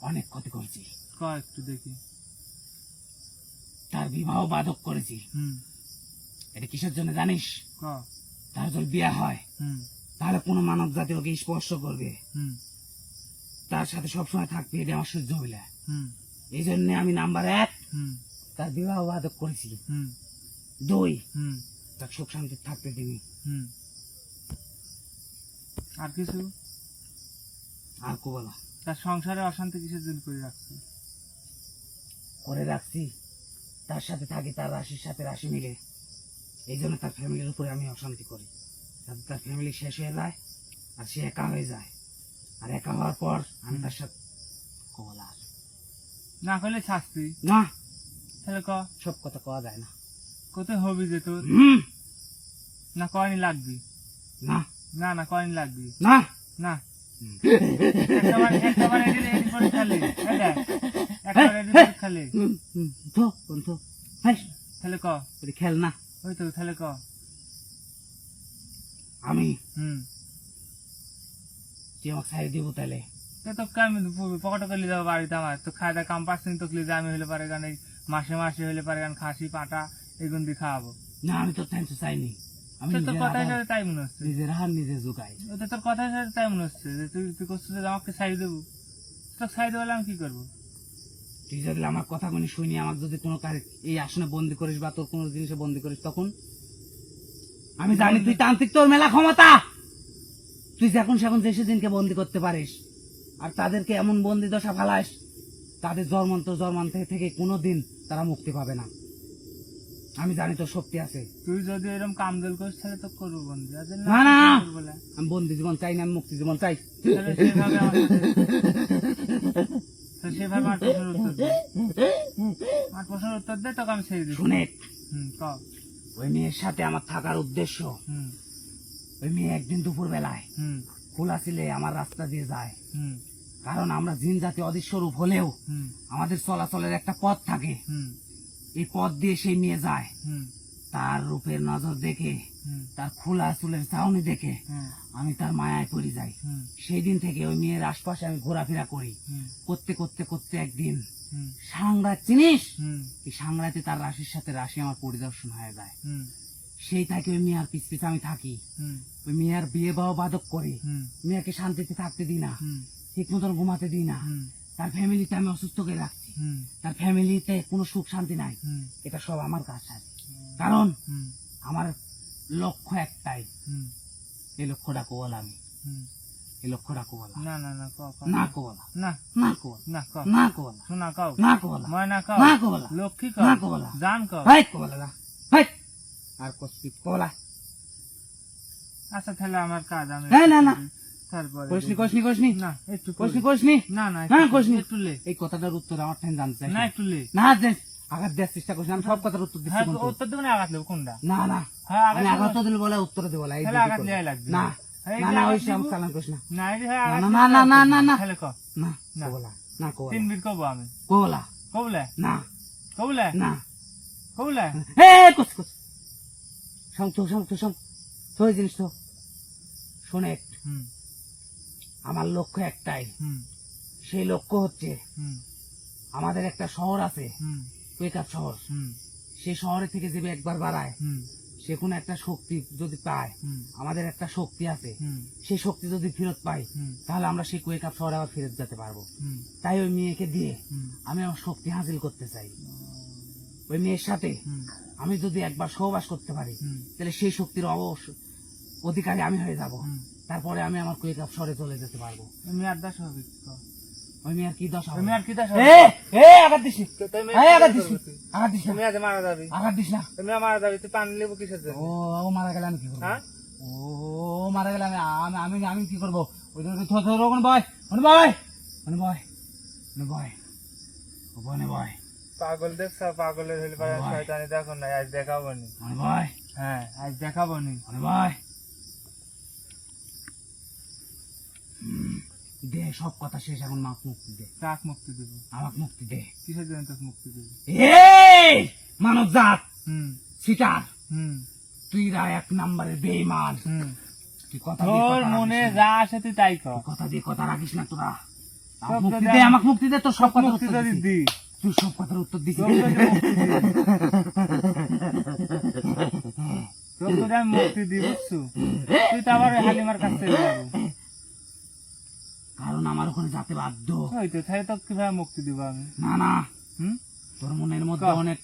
অনেক ক্ষতি করছি। ক একটু দেখি। তার বিবাহ বাধক করেছি। হুম এটা কিসের জন্য জানিস? ক তার যদি বিয়ে হয় হুম তাহলে কোনো মানব জাতি ওকে স্পর্শ করবে, হুম তার সাথে সবসময় থাকবে, এটা আমার সহ্য হইলে। হুম এই জন্য আমি নাম্বার 1 হুম তার বিবাহ বাধক করেছি। হুম 2 হুম তার সুখ শান্তি থাকতে দিবি। হুম আর কিছু? আর কো বলা তার সংসারে অশান্তি কিসের জন্য করে রাখছে? করে রাখছি তার সাথে থাকি, তার রাশির সাথে রাশি মিলে, এই জন্য তার ফ্যামিলির উপরে আমি অশান্তি করি, যাতে তার ফ্যামিলি শেষ হয়ে যায় আর সে একা হয়ে যায়। আর একা হওয়ার পর আমি তার সাথে কো বলা না করলে শাস্তি। না, তাহলে ক সব কথা কওয়া যায় না। কোথায় হবি যে তোর? হুম, না কয়নি লাগবি? না না না কয়নি লাগবি? না না একবার এডিট করে খালি একবার এডিট করে খালি। তো বন্ধু হাই তাহলে ক ওরে খেল না। ওই তো তাহলে ক আমি হুম তুই আমাকে সাইড দিব তাহলে? তোকে আমি পকেটে করে যাবো বাড়িতে, আমার তো খাওয়া দাওয়া কাম পাচ্ছি তো ক্লিজে আমি হলে পারে গান মাসে মাসে হলে পারে গান খাসি পাটা এগুন দিয়ে খাওয়াবো। না আমি তোর টাইম তো চাইনি, আমি তোর নিজের কথার আবার সাথে তাই মনে হচ্ছে, নিজের হার নিজে জোগাই। ওটা তোর কথার সাথে তাই মনে হচ্ছে যে তুই তুই করছিস যে আমাকে সাইড দেবো। তোর সাইড হলে আমি কি করবো? তুই যদি আমার কথা কোনি শুনি আমাকে যদি কোনো এই আসনে বন্দি করিস বা তোর কোনো জিনিসে বন্দি করিস, তখন আমি জানি তুই তান্ত্রিক, তোর মেলা ক্ষমতা, তুই যখন সেখন যে সেদিনকে বন্দি করতে পারিস আর তাদেরকে এমন বন্দি দশা ফালাস তাদের জন্মান্ত থেকে কোনোদিন তারা মুক্তি পাবে না। আমি জানি তোর শক্তি আছে। তুই যদি এরকম কামদেল করিস তাহলে তো করবো বন্ধু। না না আমি বন্দি জীবন চাই না, আমি মুক্তি জীবন চাই। সেভাবে আমার প্রশ্নের উত্তর দে, আমার প্রশ্নের উত্তর দে, তোকে আমি ছেড়ে দিই। শুনে হুম ক ওই মেয়ের সাথে আমার থাকার উদ্দেশ্য, হুম ওই মেয়ে একদিন দুপুর বেলায় হুম খোলা ছিলে আমার রাস্তা দিয়ে যায়, হুম কারণ আমরা জিন জাতি অদৃশ্য রূপ হলেও হুম আমাদের চলাচলের একটা পথ থাকে, হুম এই পথ দিয়ে সেই মেয়ে যায়। হুম তার রূপের নজর দেখে, হুম তার খোলা চুলের চাউনি দেখে হুম আমি তার মায়ায় পড়ে যাই। হুম সেই দিন থেকে ওই মেয়ের আশপাশে আমি ঘোরাফেরা করি, হুম করতে করতে করতে একদিন হুম সাংরাত চিনিস, হুম এই সাংরাতে তার রাশির সাথে রাশি আমার পরিদর্শন হয়ে যায়। হুম সেই থাকে ওই মেয়ার পিছ পিছ আমি থাকি, হুম ওই মেয়ার বিয়ে বাহ বাদক করি, হুম মেয়েকে শান্তিতে থাকতে দিই না, হুম ঠিক মতন ঘুমাতে দিই না, হুম তার ফ্যামিলিতে আমি অসুস্থ করে রাখছি, হুম তার ফ্যামিলিতে কোনো সুখ শান্তি নাই। হুম এটা সব আমার কাজ আছে, কারণ হুম আমার লক্ষ্য একটাই। হুম এই লক্ষ্যটা কোবল আমি, হুম এই লক্ষ্যটা কোবলা না না না ক না কোবলা না না কোবলা না ক না কোবলা শোনা কাও না কোবলা ময়না কাও না কোবলা লক্ষ্মী না কাও কোবলা জান কাও। হাই কোবলা না হাই আর কষ্ট কোবলা। আচ্ছা তাহলে আমার কাজ আমি হ্যাঁ, না, না। তারপরে কোশনি কোশনি কোশনি না একটু কোশনি কোশনি না না হ্যাঁ, একটু- কোশনি। একটু লে এই কথাটার উত্তর আমার ঠান জানতে চাই না একটু লে না, দে আঘাত দেওয়ার চেষ্টা করছি, আমি সব কথার উত্তর দিচ্ছি হ্যাঁ কিন্তু। উত্তর দেবো না আঘাত দেবো কোনটা? না না হ্যাঁ আমি আঘাত আঘাত দেবো। দিল বলে উত্তর দেবো না, এই তাহলে দুটি আঘাত করবো। দেওয়াই লাগবে। না এই না যে না আঘাত ওই সে দিব। আমি চালান করিস না না এই যে হ্যাঁ আঘাত না, দিব, না, না, না, না, না। তাহলে ক না না। কোবলা না কোবলা 3 বিট কব আমি কোবলা কবলে না কবলে না কবলে এ কুস কুস তো এই জিনিস তো শোনে, হুম আমার লক্ষ্য একটাই, হুম সেই লক্ষ্য হচ্ছে হুম আমাদের একটা শহর আছে, হুম ওয়েকআপ শহর, হুম সেই শহরে থেকে যে একবার বাড়ায় হুম সে কোনো একটা শক্তি যদি পায়, হুম আমাদের একটা শক্তি আছে, হুম সেই শক্তি যদি ফেরত পাই হুম তাহলে আমরা সেই ওয়েকআপ শহরে আবার ফেরত যেতে পারবো। হুম তাই ওই মেয়েকে দিয়ে হুম আমি আমার শক্তি হাসিল করতে চাই। ওই মেয়ের সাথে হুম আমি যদি একবার সহবাস করতে পারি হুম তাহলে সেই শক্তির অধিকারী আমি হয়ে যাব, হুম তারপরে আমি আমার ওয়েকআপ শহরে চলে যেতে পারবো। আমি আর দাস হবে ওই মেয়ের কি দশা হবে? আমি আর কি দাস এ, এ, আঘাত দিস নি। এই, আঘাত দিস নি। আঘাত দিস না, তুমি আজ মারা যাবি আঘাত দিস না। তুমি মারা যাবি তুই পানি লেবু কিসের জন্য? ও মারা গেলে আমি কি করবো? হ্যাঁ ও মারা গেলে আমি আমি আমি কি করবো? ওই জন্য ওখানে বয়, ওখানে বয়, ওখানে বয়, ওখানে বয়, ওখানে বয়, পাগল দেখছ, পাগলের হইলে পারে ভাই। শয়তানি দেখো না, আজ দেখাবো নি। ওখানে বয়, হ্যাঁ আজ দেখাবো নি। ওখানে বয়। দে সব কথা শেষ, এখন মাপ মুক্তি দে, কাক মুক্তি দেব? আমাকে মুক্তি দে। কিসের জন্য তোকে মুক্তি দেব? এই মানব জাত হুম সিটার, হুম তুই রা 1 নম্বরের বেঈমান, হুম তুই কথা দিয়ে তোর কথা মনে রাখিস না। যা আসে তুই তাই কর। কথা দিয়ে কথা রাখিস না তোরা। সব মুক্তি যদি দে, আমি- আমাকে মুক্তি দে, তোর সব কথা মুক্তি উত্তর যদি দিছি। দি তুই সব কথার উত্তর দিছিস। তোকে তো মুক্তি দিই। তোকে তো আমি মুক্তি দিই, বুঝছো? তুই তো আবার ওই হালিমার কাছে চলে যাবো। কারণ আমার ওখানে যেতে বাধ্য। ওই তো, তাহলে তোকে কিভাবে মুক্তি দিব আমি? না না, হুম তোর মনের মধ্যে কর। অনেক,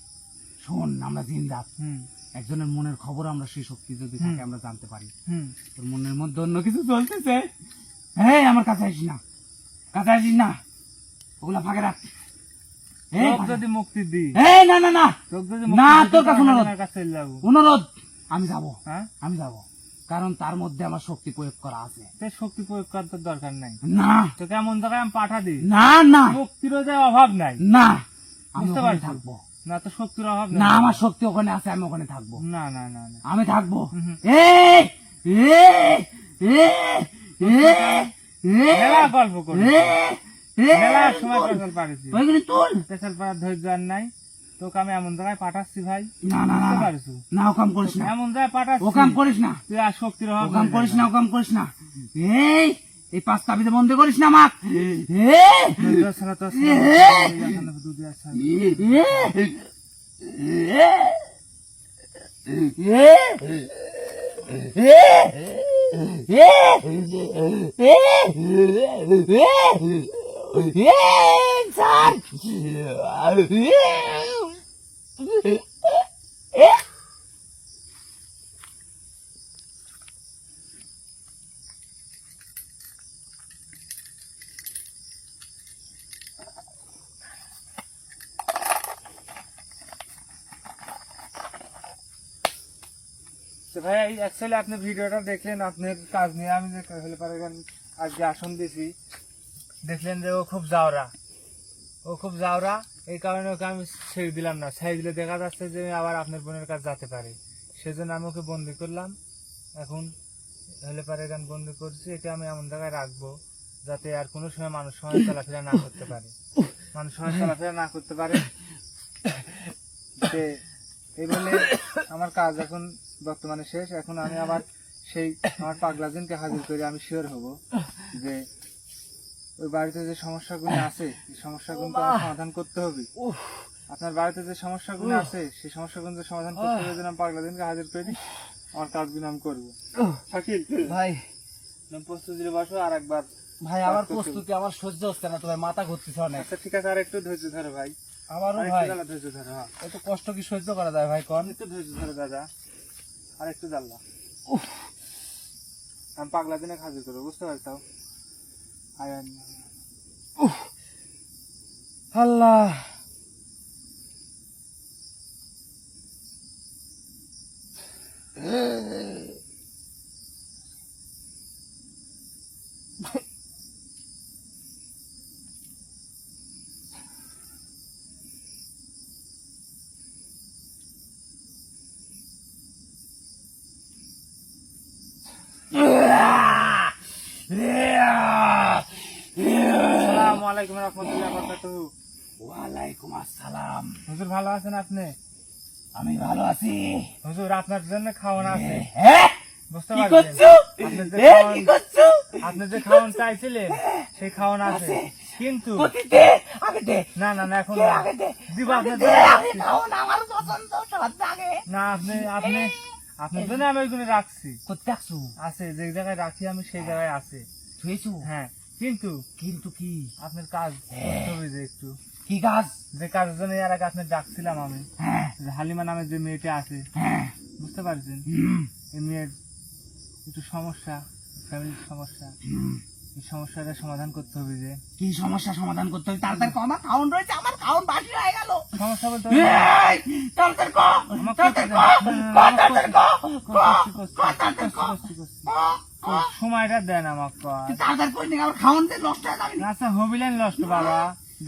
শোন, আমরা জিন্দাত, হুম একজনের মনের খবর আমরা সেই শক্তি যদি থাকে আমরা জানতে পারি। হুম তোর মনের মধ্যে অন্য কিছু চলতেছে, হ্যাঁ আমার কাছে আসিস না, কাছে আসিস না, ওগুলা ফাঁকে রাখ। তোকে যদি মুক্তি দিই, এই না না না, তোকে যদি না, মুক্তি দিই, তোর তো কাছে অনুরোধ। হালিমার কাছে চলে যাবো। অনুরোধ, আমি যাব, হ্যাঁ, আমি যাব, কারণ তার মধ্যে আমার শক্তি প্রয়োগ করা আছে। তোর শক্তি প্রয়োগ করার তোর দরকার নাই। না তোকে এমন জায়গায় আমি পাঠা দিই, না না শক্তিরও যে অভাব নাই। না, আমি বুঝতে ওখানে পারছো? থাকবো। না, তো শক্তির অভাব না, নাই। আমার শক্তি ওখানে আছে, আমি ওখানে থাকবো, না না না না, আমি থাকবো। হুম। এই এই এই মেলা গল্প করি, মেলা সময় এই পেছাল পাড়েছি। ওইখানে তুল। পেছাল পাড়ার ধৈর্য আর নাই। তোকে আমি এমন জায়গায় পাঠাচ্ছি ভাই, না না না বুঝতে না, পারছো? না ও কাম করিস না, এমন জায়গায় পাঠাচ্ছি, ও কাম করিস না, তুই আর শক্তির অভাব ও কাম নাই। করিস না, ও কাম করিস না। এই এই পাঁচ তাবিজে বন্ধ করিস না আমাক। ধৈর্য ছাড়া তো এখানে দুধ আর ছাড়া। তো ভাই অ্যাকচুয়ালি আপনি ভিডিওটা দেখলেন, আপনার কাজ নিয়ে আমি যে হলে পারে আজকে আসন দিছি, দেখলেন যে ও খুব জাওরা, ও খুব জাওরা, এই কারণে ওকে আমি ছেড়ে দিলাম না। ছেড়ে দিলে দেখা যাচ্ছে যে আবার আপনার বোনের কাছে যেতে পারে, সেজন্য আমি ওকে বন্দি করলাম। এখন হলে পারে গান বন্দি করছি, এটা আমি এমন জায়গায় রাখবো যাতে আর কোনো সময় মানুষ সময় চলাফেরা না করতে পারে, মানুষ সময় চলাফেরা না করতে পারে। তে এই বলে আমার কাজ এখন বর্তমানে শেষ। এখন আমি আবার সেই আমার পাগলাজিনকে হাজির করে আমি শিওর হব যে ওই বাড়িতে যে সমস্যাগুলো আছে এই সমস্যাগুলো তো আমার সমাধান করতে হবে। আপনার বাড়িতে যে সমস্যাগুলো আছে সেই সমস্যাগুলো যে সমাধান করতে হবে, যেন আমি পাগলাজিনকে হাজির করে আমার কাজগুলো আমি করবো। শাকিল ভাই প্রস্তুতি বসো, আর একবার ভাই আমার প্রস্তুতি আমার সহ্য হচ্ছে না তো ভাই, মাথা ঘুরতেছে অনেক। আচ্ছা ঠিক আছে, আর একটু ধৈর্য ধরো ভাই, আমারও আর ভাই একটু জ্বালা ধৈর্য ধরো। হ্যাঁ, এত কষ্ট কি সহ্য করা যায় ভাই কন? একটু ধৈর্য ধরো দাদা, আর একটু জ্বালা। আমি পাগলা দিনে হাজির করবো, বুঝতে পারছো? আল্লাহ আসসালামু আলাইকুম রাহমাতুল্লাহি ওয়া বারাকাতুহু। ওয়ালাইকুম আসসালাম। হুজুর ভালো আছেন আপনি? আমি ভালো আছি। হুজুর আপনার জন্য খাওয়ান আছে, হ্যাঁ বুঝতে কি পারছেন? করছো? আপনি যে এ, খাওয়ান, কি করছো? আপনি যে খাওয়ান চাইছিলেন সেই খাওয়ান আছে, কিন্তু কতি দে, আগে দে, না না না, এখন দে, না। আগে দে, দিব আগে আপনার দে, জন্য আগে রাখছি। খাও না, আমার পছন্দ সবার আগে। না, আপনি আপনি আপনার জন্য আমি ওইগুলো রাখছি, করতে আসছো? আছে যে জায়গায় রাখি আমি সেই জায়গায় আছে। ছুঁয়েছো? হ্যাঁ, কিন্তু কিন্তু কি? আপনার কাজ করতে হবে যে একটু, কি কাজ? যে কাজের জন্য এর আগে আপনার ডাকছিলাম আমি, হ্যাঁ যে হালিমা নামের যে মেয়েটা আছে, হ্যাঁ বুঝতে পারছেন? হুম, এই মেয়ের একটু সমস্যা, ফ্যামিলির সমস্যা, হুম। এই সমস্যাটা সমাধান করতে হবে। যে কি সমস্যা সমাধান করতে হবে তাড়াতাড়ি কর, আমার খাউন রয়েছে, আমার খাউন বাকি হয়ে গেল। সমস্যা বলতে এই, তাড়াতাড়ি কর, আমার তাড়াতাড়ি করতে কর, দেন। কর, তাড়াতাড়ি কর, কর, করছি, কর, তাড়াতাড়ি কর। তো সময়টা দেন আমাকে কর। তুই তাড়াতাড়ি করে নে, আমার খাউন দিয়ে নষ্ট হয়ে যাবে। আচ্ছা হবিলেন লষ্ট বাবা,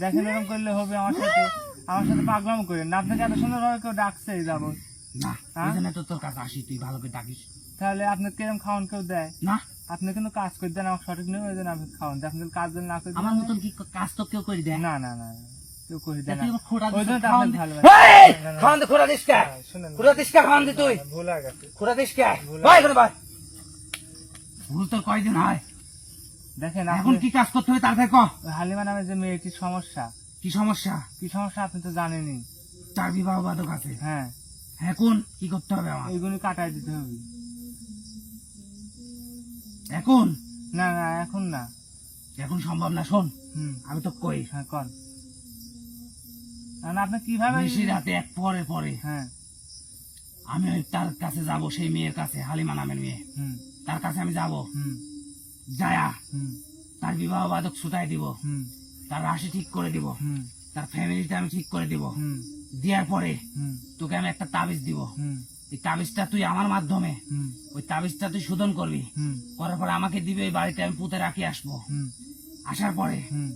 দেখেন এরকম করলে হবে? আমার সাথে পাগলাম করেন না। আপনাকে এত সুন্দর ভাবে কেউ ডাকছে যাবো, না, হ্যাঁ? এই জন্য তো তোর কাছে আসি, তুই ভালো করে ডাকিস। তাহলে আপনাকে এরকম খাওয়ান কেউ দেয়? না, আপনি কিন্তু কাজ করে দেন, আমার সঠিক নেই, ওই জন্য আপনি খাওয়ান। আপনি যদি কাজ যদি না করে দেন, আমার মতন কি কাজ তো কেউ করে দেয়? না না না না, কেউ করে দেয় না। তুই আমার খোঁড়া ওই দিস, জন্য তো খাওয়ান আপনাকে দে। ভালোবাসি। এই, না, না, খাওয়ান দে, খোঁড়া দিস কে? শুনেন, খোঁড়া দিস কে? খাওয়ান দে তুই। ভুল হয়ে গেছে। খোঁড়া দিস কে? ভাই করে ভাই। ভুল তোর কয়দিন হয়? দেখেন এখন আপনি কি কাজ করতে হবে তাড়াতাড়ি কর। হালিমা নামে যে মেয়েটির সমস্যা, কি সমস্যা? কি সমস্যা আপনি তো জানেনই। 4 বিবাহ বাদক আছে। হ্যাঁ, এখন কি করতে হবে আমার? এইগুলি কাটাই দিতে হবে। এখন না না, এখন না। এখন সম্ভব না। শোন, হুম, আমি তো কই, হ্যাঁ কর। না আপনি কিভাবে? নিশি রাতে এক পরে পরে হ্যাঁ, আমি ওই তার কাছে যাব, সেই মেয়ের কাছে, হালিমা নামের মেয়ে, হুম তার কাছে আমি যাব। হুম যায়া হুম তার বিবাহ বাদক ছুটাই দিব, হুম তার রাশি ঠিক করে দিব, হুম তার ফ্যামিলিটা আমি ঠিক করে দিব। হুম দেওয়ার পরে হুম তোকে আমি একটা তাবিজ দিব। হুম এই তাবিজটা তুই আমার মাধ্যমে, হুম ওই তাবিজটা তুই শোধন করবি। হুম করার পরে আমাকে দিবে, ওই বাড়িতে আমি পুঁতে রাখি আসবো। হুম আসার পরে হুম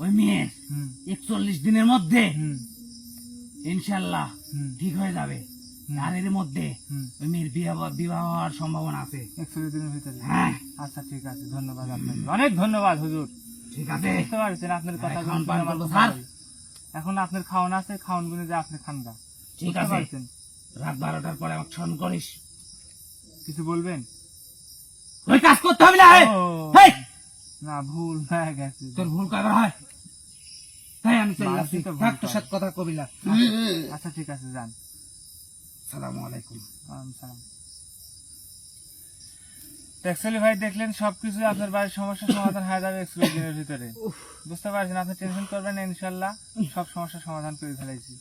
ওই মেয়ের হুম 41 দিনের মধ্যে হুম ইনশাল্লাহ হুম ঠিক হয়ে যাবে। আর এর মধ্যে হুম ওই মেয়ের বিবাহ হওয়ার সম্ভাবনা আছে। 100 দিনের ভিতরে। হ্যাঁ, আচ্ছা ঠিক আছে, ধন্যবাদ আপনাকে, অনেক ধন্যবাদ হুজুর। ঠিক আছে। বুঝতে পারছেন আপনার কথা। এখন পান করবো, স্যার। এখন আপনার খাওয়ান আছে, খাওয়ান গুলো যে আপনি খান গা। ঠিক বুঝতে আছে, পারছেন? রাত 12টার পরে আমাকে স্মরণ করিস। কিছু বলবেন? ওই কাজ করতে হবে না। ও, হেই, না ভুল হয়ে গেছে। তোর ভুল কয়বার হয়? তাই আমি চলে মানুষই যাচ্ছি। তো ভুল থাক, তোর করে। সাথে কথা কবি না। আচ্ছা ঠিক আছে, যান। সালামু আলাইকুম। সালাম। অ্যাকচুয়ালি ভাই দেখলেন সবকিছু আপনার বাড়ির সমস্যার সমাধান হয়ে যাবে 100 দিনের ভিতরে। বুঝতে পারছেন? আপনি টেনশন করবেন না, ইনশাল্লাহ সব সমস্যার সমাধান করে ফেলাইছি।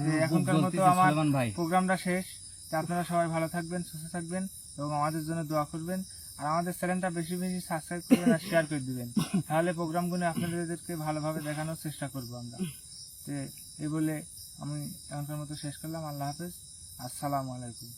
যে এখনকার মতো আমার প্রোগ্রামটা শেষ। তো আপনারা সবাই ভালো থাকবেন, সুস্থ থাকবেন এবং আমাদের জন্য দোয়া করবেন। আর আমাদের চ্যানেলটা বেশি বেশি সাবস্ক্রাইব করবেন আর শেয়ার করে দিবেন। তাহলে প্রোগ্রামগুলো আপনাদেরকে ভালোভাবে দেখানোর চেষ্টা করবো আমরা। তো এই বলে আমি এখনকার মতো শেষ করলাম। আল্লাহ হাফেজ, আসসালামু আলাইকুম।